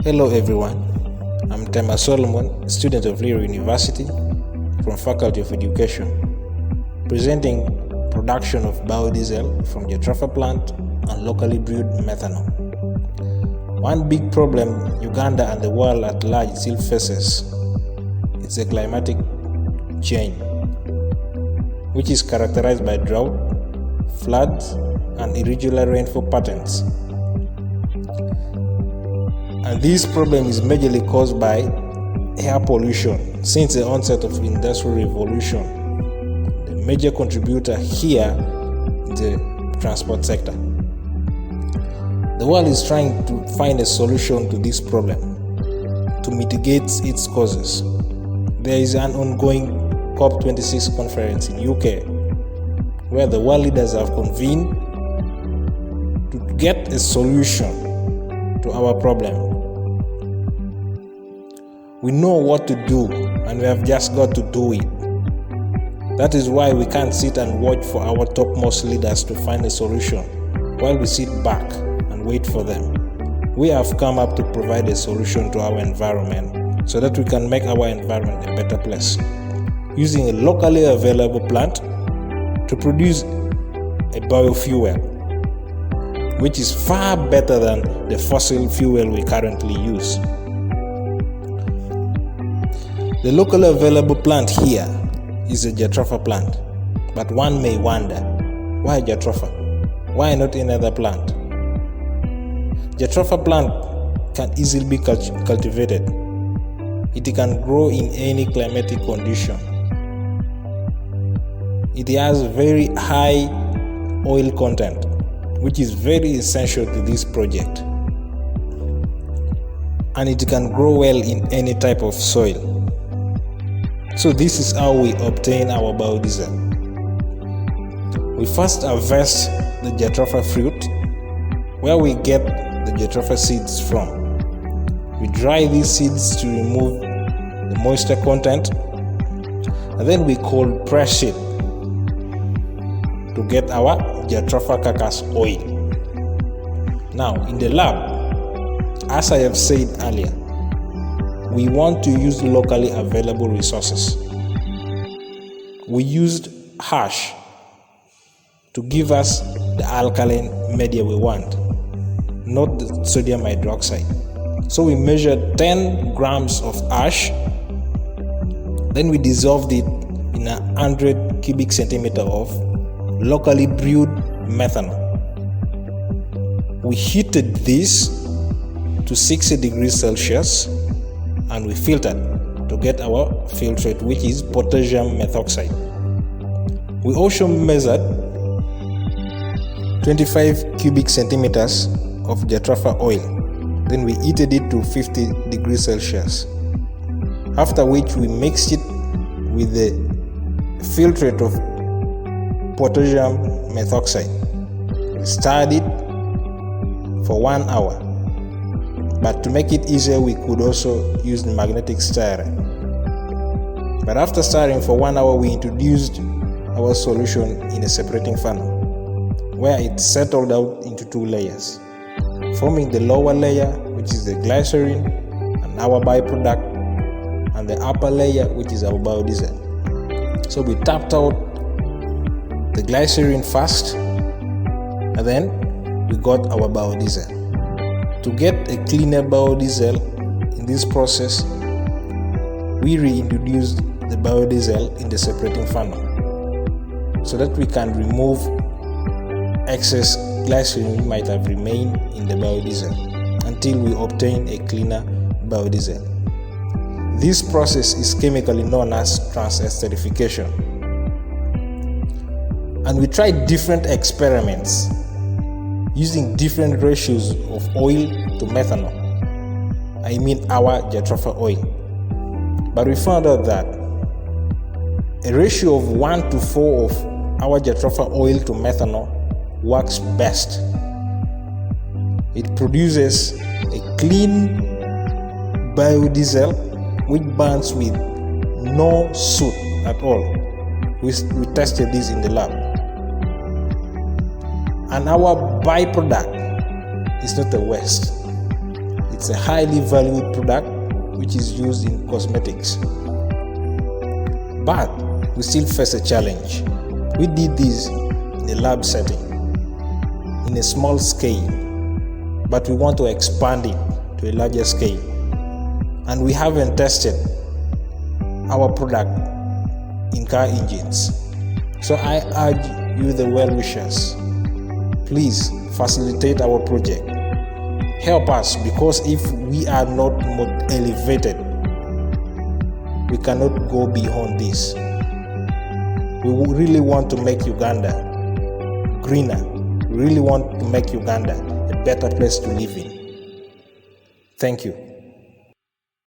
Hello everyone, I'm Tema Solomon, student of Lira University from Faculty of Education, presenting production of biodiesel from the Jatropha plant and locally brewed methanol. One big problem Uganda and the world at large still faces is the climatic change, which is characterized by drought, floods, and irregular rainfall patterns. And this problem is majorly caused by air pollution. Since the onset of the Industrial Revolution, the major contributor here is the transport sector. The world is trying to find a solution to this problem to mitigate its causes. There is an ongoing COP26 conference in UK where the world leaders have convened to get a solution to our problem. We know what to do and we have just got to do it. That is why we can't sit and watch for our topmost leaders to find a solution while we sit back and wait for them. We have come up to provide a solution to our environment so that we can make our environment a better place, using a locally available plant to produce a biofuel, which is far better than the fossil fuel we currently use. The locally available plant here is a Jatropha plant, but one may wonder, why Jatropha? Why not any other plant? Jatropha plant can easily be cultivated. It can grow in any climatic condition. It has very high oil content, which is very essential to this project. And it can grow well in any type of soil. So this is how we obtain our biodiesel. We first harvest the Jatropha fruit, where we get the Jatropha seeds from. We dry these seeds to remove the moisture content, and then we cold press it to get our Jatropha carcass oil. Now, in the lab, as I have said earlier, we want to use locally available resources. We used ash to give us the alkaline media we want, not the sodium hydroxide. So we measured 10 grams of ash, then we dissolved it in 100 cubic centimeter of locally brewed methanol. We heated this to 60 degrees Celsius and we filtered to get our filtrate, which is potassium methoxide. We also measured 25 cubic centimeters of Jatropha oil. Then we heated it to 50 degrees Celsius. After which we mixed it with the filtrate of potassium methoxide. We stirred it for 1 hour. But to make it easier, we could also use the magnetic stirrer. But after stirring for 1 hour, we introduced our solution in a separating funnel, where it settled out into 2 layers, forming the lower layer, which is the glycerin and our byproduct, and the upper layer, which is our biodiesel. So we tapped out the glycerin first, and then we got our biodiesel. To get a cleaner biodiesel in this process, we reintroduced the biodiesel in the separating funnel so that we can remove excess glycerin might have remained in the biodiesel until we obtain a cleaner biodiesel. This process is chemically known as trans-esterification. And we tried different experiments using different ratios of oil to methanol. I mean our Jatropha oil. But we found out that a ratio of 1 to 4 of our Jatropha oil to methanol works best. It produces a clean biodiesel which burns with no soot at all. We tested this in the lab. And our byproduct is not a waste. It's a highly valued product which is used in cosmetics. But we still face a challenge. We did this in a lab setting, in a small scale, but we want to expand it to a larger scale. And we haven't tested our product in car engines. So I urge you, the well-wishers, please facilitate our project. Help us, because if we are not more elevated, we cannot go beyond this. We really want to make Uganda greener. We really want to make Uganda a better place to live in. Thank you.